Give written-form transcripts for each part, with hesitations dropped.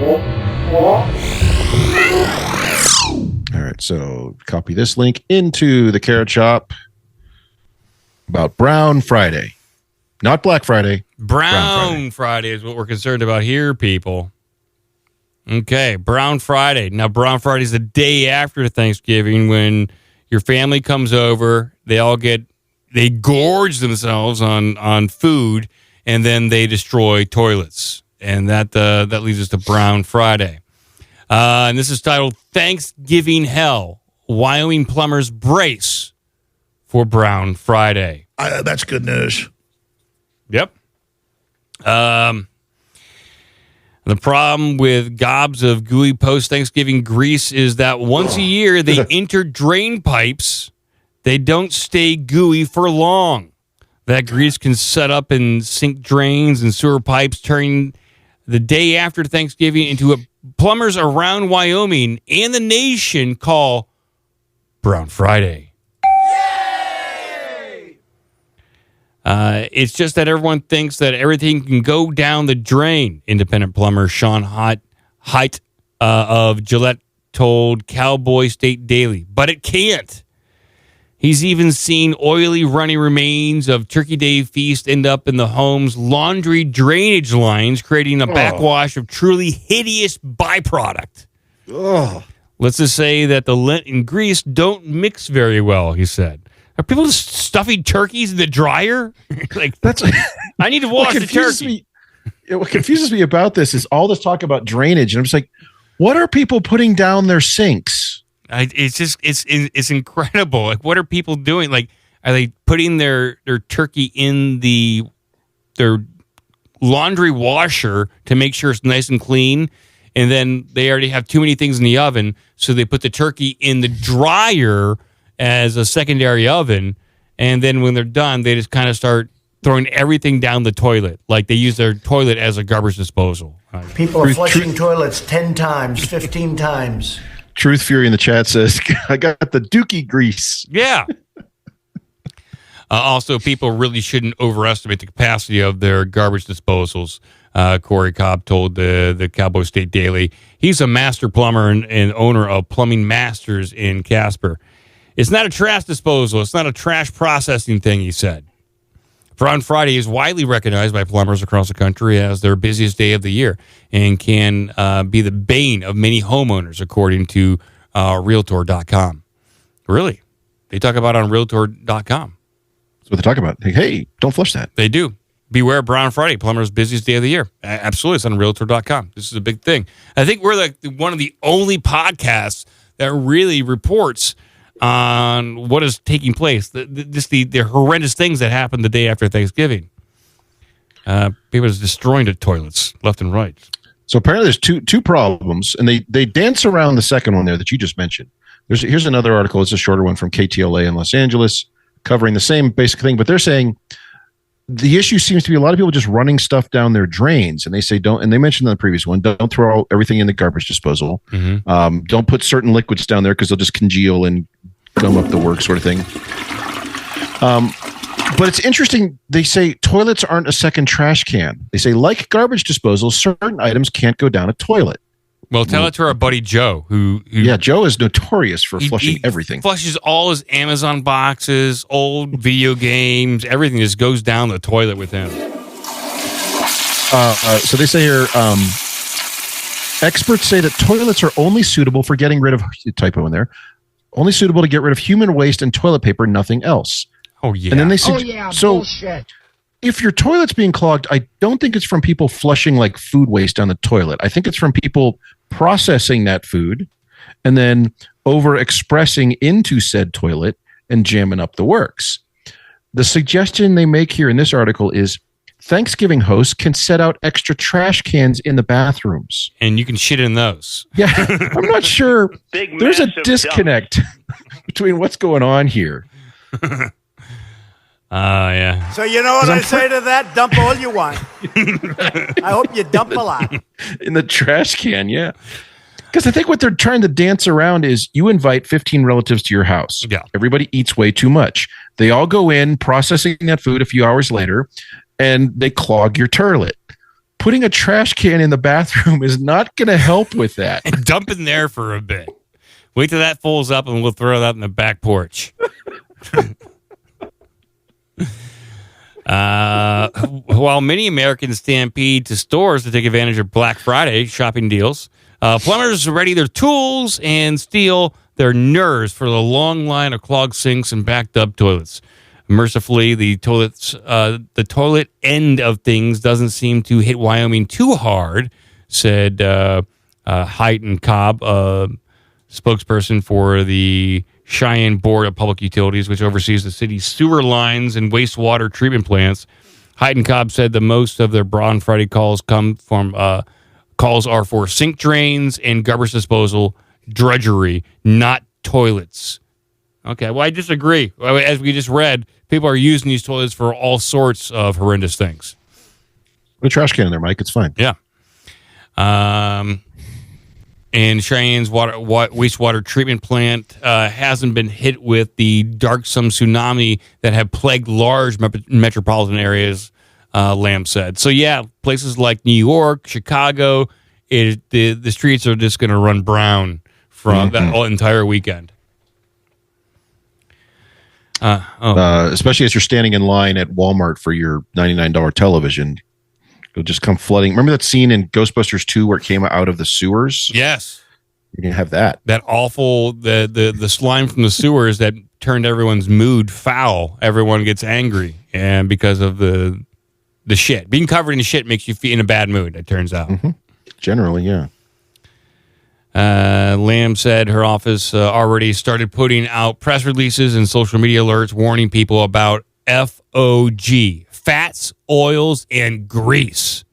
All right, so copy this link into the Carrot Shop about Brown Friday. Not Black Friday. Brown Friday is what we're concerned about here, people. Okay, Brown Friday. Now, Brown Friday is the day after Thanksgiving when your family comes over. They gorge themselves on food, and then they destroy toilets. And that leads us to Brown Friday. And this is titled Thanksgiving Hell. Wyoming plumbers brace for Brown Friday. That's good news. Yep. The problem with gobs of gooey post-Thanksgiving grease is that once a year they enter drain pipes. They don't stay gooey for long. That grease can set up in sink drains and sewer pipes, turning the day after Thanksgiving into what plumbers around Wyoming and the nation call Brown Friday. It's just that everyone thinks that everything can go down the drain. Independent plumber Sean Haidt of Gillette told Cowboy State Daily, but it can't. He's even seen oily, runny remains of Turkey Day feast end up in the home's laundry drainage lines, creating a backwash of truly hideous byproduct. Let's just say that the lint and grease don't mix very well, he said. Are people just stuffing turkeys in the dryer? I need to wash the turkey. What confuses me about this is all this talk about drainage, and I'm just like, what are people putting down their sinks? It's incredible. Like, what are people doing? Like, are they putting their turkey in their laundry washer to make sure it's nice and clean, and then they already have too many things in the oven, so they put the turkey in the dryer as a secondary oven, and then when they're done, they just kind of start throwing everything down the toilet. Like they use their toilet as a garbage disposal. People are flushing toilets 10 times, 15 times. Truth Fury in the chat says, I got the dookie grease. Yeah. Also, people really shouldn't overestimate the capacity of their garbage disposals. Corey Cobb told the Cowboy State Daily. He's a master plumber and owner of Plumbing Masters in Casper. It's not a trash disposal. It's not a trash processing thing, he said. Brown Friday is widely recognized by plumbers across the country as their busiest day of the year and can be the bane of many homeowners, according to Realtor.com. Really? They talk about it on Realtor.com. That's what they talk about. Hey, don't flush that. They do. Beware Brown Friday, plumber's busiest day of the year. Absolutely. It's on Realtor.com. This is a big thing. I think we're one of the only podcasts that really reports on what is taking place, the horrendous things that happened the day after Thanksgiving. People are destroying the toilets left and right. So apparently there's two problems, and they dance around the second one there that you just mentioned. Here's another article. It's a shorter one from KTLA in Los Angeles, covering the same basic thing, but they're saying the issue seems to be a lot of people just running stuff down their drains, and they say don't. And they mentioned in the previous one, don't throw everything in the garbage disposal. Mm-hmm. Don't put certain liquids down there because they'll just congeal and gum up the work, sort of thing. But it's interesting. They say toilets aren't a second trash can. They say, like garbage disposal, certain items can't go down a toilet. Well, tell it to our buddy Joe, who Joe is notorious for flushing everything. Flushes all his Amazon boxes, old video games, everything just goes down the toilet with him. So they say here, experts say that toilets are only suitable for getting rid of, typo in there, only suitable to get rid of human waste and toilet paper, nothing else. Oh, yeah. And then they say, bullshit. If your toilet's being clogged, I don't think it's from people flushing like food waste down the toilet. I think it's from people processing that food and then over expressing into said toilet and jamming up the works. The suggestion they make here in this article is Thanksgiving hosts can set out extra trash cans in the bathrooms. And you can shit in those. Yeah, I'm not sure. There's a disconnect between what's going on here. Yeah. So you know what I say to that? Dump all you want. I hope you dump a lot. In the trash can, yeah. Because I think what they're trying to dance around is you invite 15 relatives to your house. Yeah. Everybody eats way too much. They all go in, processing that food a few hours later, and they clog your toilet. putting a trash can in the bathroom is not going to help with that. And dump in there for a bit. Wait till that fills up, and we'll throw that in the back porch. While many Americans stampede to stores to take advantage of Black Friday shopping deals, plumbers ready their tools and steel their nerves for the long line of clogged sinks and backed up toilets. Mercifully, the toilet end of things doesn't seem to hit Wyoming too hard, said Haidt and Cobb, spokesperson for the Cheyenne Board of Public Utilities, which oversees the city's sewer lines and wastewater treatment plants. Haidt and Cobb said that most of their Broad Friday calls come from calls are for sink drains and garbage disposal drudgery, not toilets. Okay, well, I disagree. As we just read, people are using these toilets for all sorts of horrendous things. Put a trash can in there, Mike. It's fine. Yeah. And Cheyenne's wastewater treatment plant hasn't been hit with the darksome tsunami that have plagued large metropolitan areas, Lamb said. So, yeah, places like New York, Chicago, the streets are just going to run brown from that whole entire weekend. Especially as you're standing in line at Walmart for your $99 television. It'll just come flooding. Remember that scene in Ghostbusters 2 where it came out of the sewers? Yes. You're going to have that. That awful, the slime from the sewers that turned everyone's mood foul. Everyone gets angry. And because of the shit. Being covered in shit makes you feel in a bad mood, it turns out. Mm-hmm. Generally, yeah. Lamb said her office already started putting out press releases and social media alerts warning people about FOG, fats, oils, and grease.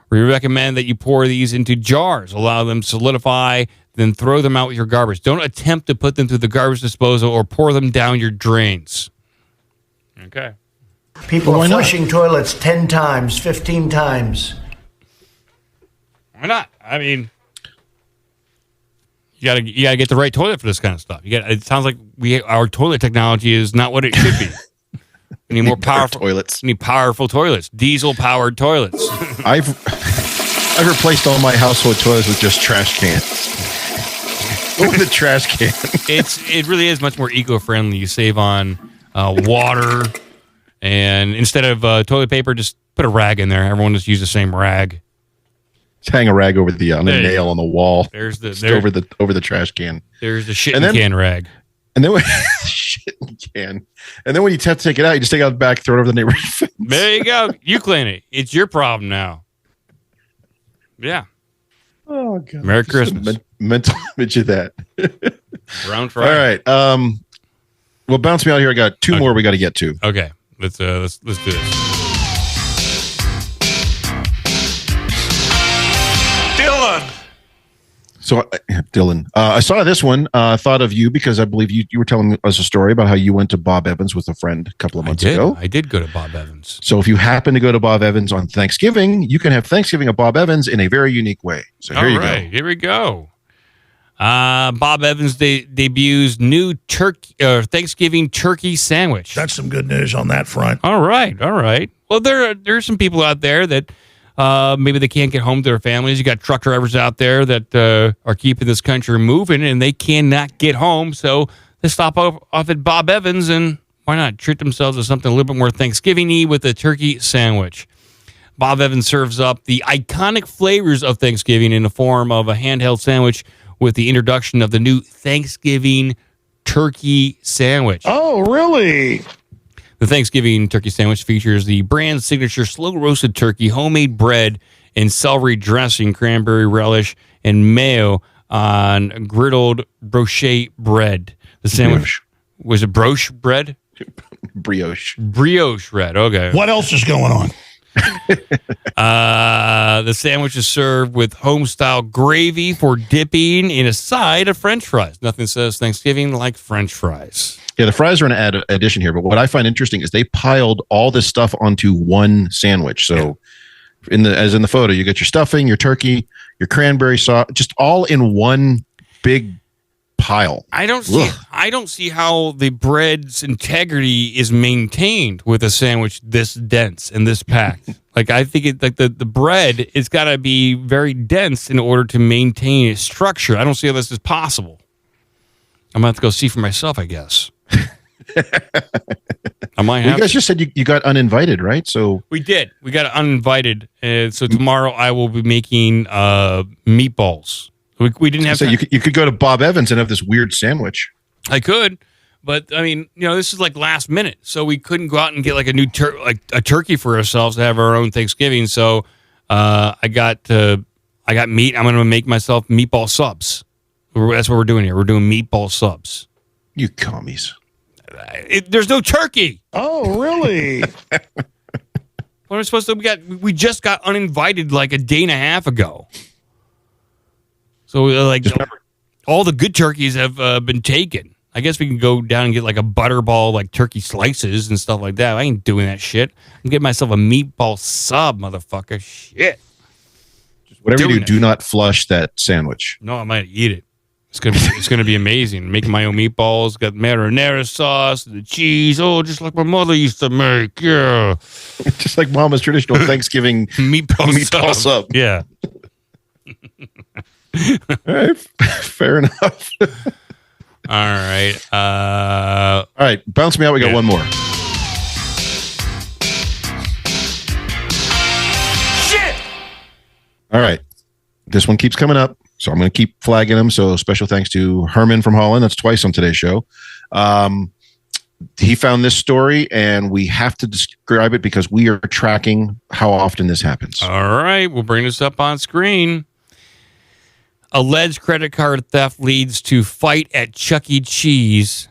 We recommend that you pour these into jars, allow them to solidify, then throw them out with your garbage. Don't attempt to put them through the garbage disposal or pour them down your drains. Okay. People are flushing toilets 10 times, 15 times. Why not? I mean, you gotta get the right toilet for this kind of stuff. It sounds like our toilet technology is not what it should be. We need more powerful toilets. We need powerful toilets, diesel-powered toilets. I've replaced all my household toilets with just trash cans. With the trash can. It really is much more eco-friendly. You save on water, and instead of toilet paper, just put a rag in there. Everyone just use the same rag. Just hang a rag over on the nail on the wall. There's over the trash can. There's the shit can rag. And then when and then when you have to take it out, you just take it out the back, throw it over the neighbor's fence. There you go. You clean it. It's your problem now. Yeah. Oh God. Merry Christmas. Mental image of that. Brown Friday. All right. Well, bounce me out here. I got two more we got to get to. Okay. Let's do this. So, Dylan, I saw this one, thought of you because I believe you were telling us a story about how you went to Bob Evans with a friend a couple of months ago. I did go to Bob Evans. So if you happen to go to Bob Evans on Thanksgiving, you can have Thanksgiving at Bob Evans in a very unique way. So here you go. Here we go. Bob Evans debuts new Thanksgiving turkey sandwich. That's some good news on that front. All right. Well, there are some people out there that maybe they can't get home to their families. You got truck drivers out there that are keeping this country moving, and they cannot get home. So they stop off at Bob Evans, and why not treat themselves to something a little bit more Thanksgiving-y with a turkey sandwich. Bob Evans serves up the iconic flavors of Thanksgiving in the form of a handheld sandwich with the introduction of the new Thanksgiving turkey sandwich. Oh, really? The Thanksgiving turkey sandwich features the brand's signature slow-roasted turkey, homemade bread, and celery dressing, cranberry relish, and mayo on griddled brioche bread. The sandwich was it brioche bread? Brioche bread. Okay. What else is going on? The sandwich is served with home-style gravy for dipping in a side of French fries. Nothing says Thanksgiving like French fries. Yeah, the fries are an addition here, but what I find interesting is they piled all this stuff onto one sandwich. So, as in the photo, you get your stuffing, your turkey, your cranberry sauce, just all in one big pile. I don't see how the bread's integrity is maintained with a sandwich this dense and this packed. Like, I think it like the bread it's got to be very dense in order to maintain its structure. I don't see how this is possible. I'm gonna have to go see for myself, I guess. I might have. You guys just said you got uninvited, right? So we did. We got uninvited, and so tomorrow I will be making meatballs. We didn't have. So you could go to Bob Evans and have this weird sandwich. I could, but I mean, this is like last minute, so we couldn't go out and get like a new a turkey for ourselves to have our own Thanksgiving. So I got meat. I'm going to make myself meatball subs. That's what we're doing here. We're doing meatball subs. You commies. There's no turkey. Oh, really? What are we supposed to? We just got uninvited like a day and a half ago. So all the good turkeys have been taken. I guess we can go down and get like a butterball, like turkey slices and stuff like that. I ain't doing that shit. I'm getting myself a meatball sub, motherfucker. Shit. Whatever you do not flush that sandwich. No, I might eat it. It's gonna be amazing. Making my own meatballs, got marinara sauce, the cheese. Oh, just like my mother used to make. Yeah, just like Mama's traditional Thanksgiving meatball sub. Yeah. All right, fair enough. All right. All right, bounce me out. We got one more. Shit! All right, this one keeps coming up. So I'm going to keep flagging them. So special thanks to Herman from Holland. That's twice on today's show. He found this story, and we have to describe it because we are tracking how often this happens. All right. We'll bring this up on screen. Alleged credit card theft leads to fight at Chuck E. Cheese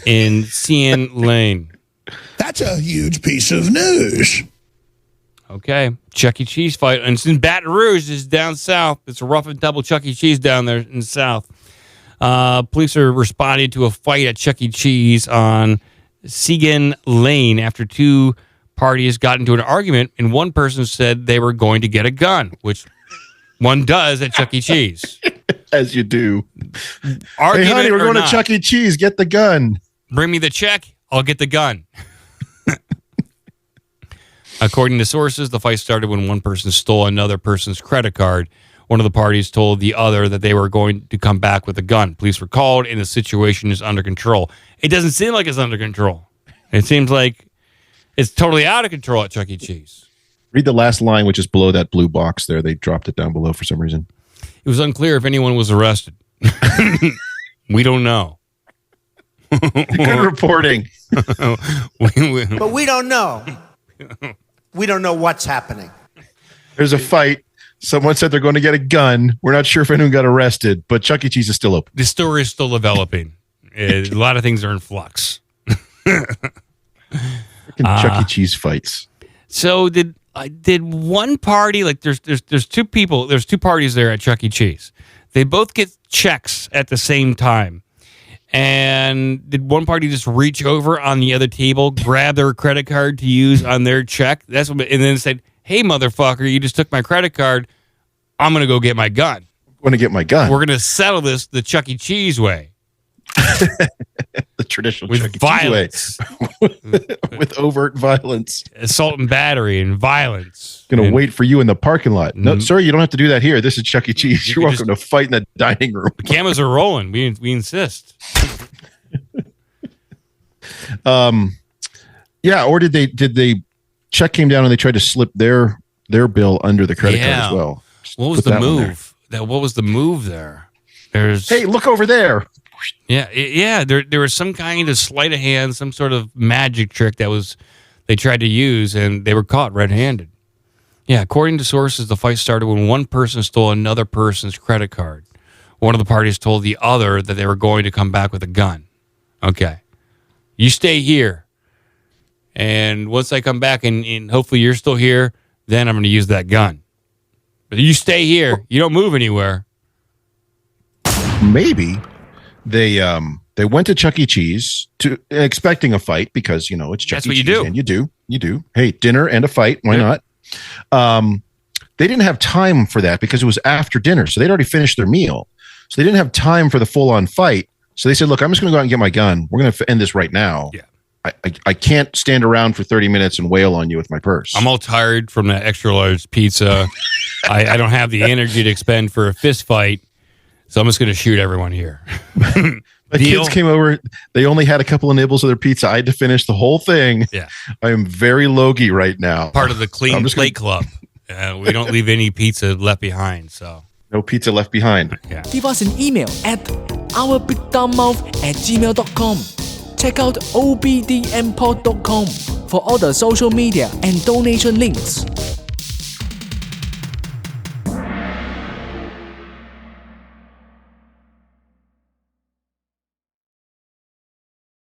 in CN Lane. That's a huge piece of news. Okay, Chuck E. Cheese fight. And it's in Baton Rouge, is down south. It's a rough and tumble Chuck E. Cheese down there in the south. Police are responding to a fight at Chuck E. Cheese on Seguin Lane after two parties got into an argument, and one person said they were going to get a gun, which one does at Chuck E. Cheese. As you do. Argument, hey, honey, we're going to Chuck E. Cheese. Get the gun. Bring me the check. I'll get the gun. According to sources, the fight started when one person stole another person's credit card. One of the parties told the other that they were going to come back with a gun. Police were called, and the situation is under control. It doesn't seem like it's under control. It seems like it's totally out of control at Chuck E. Cheese. Read the last line, which is below that blue box there. They dropped it down below for some reason. It was unclear if anyone was arrested. We don't know. Good reporting. But we don't know. We don't know what's happening. There's a fight. Someone said they're going to get a gun. We're not sure if anyone got arrested, but Chuck E. Cheese is still open. The story is still developing. A lot of things are in flux. Chuck E. Cheese fights. So did one party, like there's two people, there's two parties there at Chuck E. Cheese. They both get checks at the same time. And did one party just reach over on the other table, grab their credit card to use on their check? That's what, and then said, "Hey, motherfucker, you just took my credit card. I'm going to go get my gun. I'm going to get my gun. We're going to settle this the Chuck E. Cheese way." The traditional with Chuck E. violence. Cheese way. With overt violence. Assault and battery and violence. Going to wait for you in the parking lot. No, sir, you don't have to do that here. This is Chuck E. Cheese. You're welcome to fight in the dining room. The cameras are rolling. We insist. Yeah, or did they check came down and they tried to slip their bill under the credit card as well? What was the move? What was the move there? Hey, look over there. Yeah. There was some kind of sleight of hand, some sort of magic trick they tried to use, and they were caught red-handed. Yeah, according to sources, the fight started when one person stole another person's credit card. One of the parties told the other that they were going to come back with a gun. Okay. You stay here. And once I come back and hopefully you're still here, then I'm going to use that gun. But you stay here. You don't move anywhere. Maybe they went to Chuck E. Cheese expecting a fight because, it's Chuck That's E. what Cheese. you do. And you do. Hey, dinner and a fight. Why not? They didn't have time for that because it was after dinner. So they'd already finished their meal. So they didn't have time for the full-on fight. So they said, look, I'm just going to go out and get my gun. We're going to end this right now. Yeah. I can't stand around for 30 minutes and wail on you with my purse. I'm all tired from that extra large pizza. I don't have the energy to expend for a fist fight, so I'm just going to shoot everyone here. The kids came over. They only had a couple of nibbles of their pizza. I had to finish the whole thing. Yeah. I am very logy right now. Part of the Clean Plate Club. We don't leave any pizza left behind, so. No pizza left behind. Yeah. Give us an email at ourbigdumbmouth@gmail.com. Check out obdmpod.com for all the social media and donation links.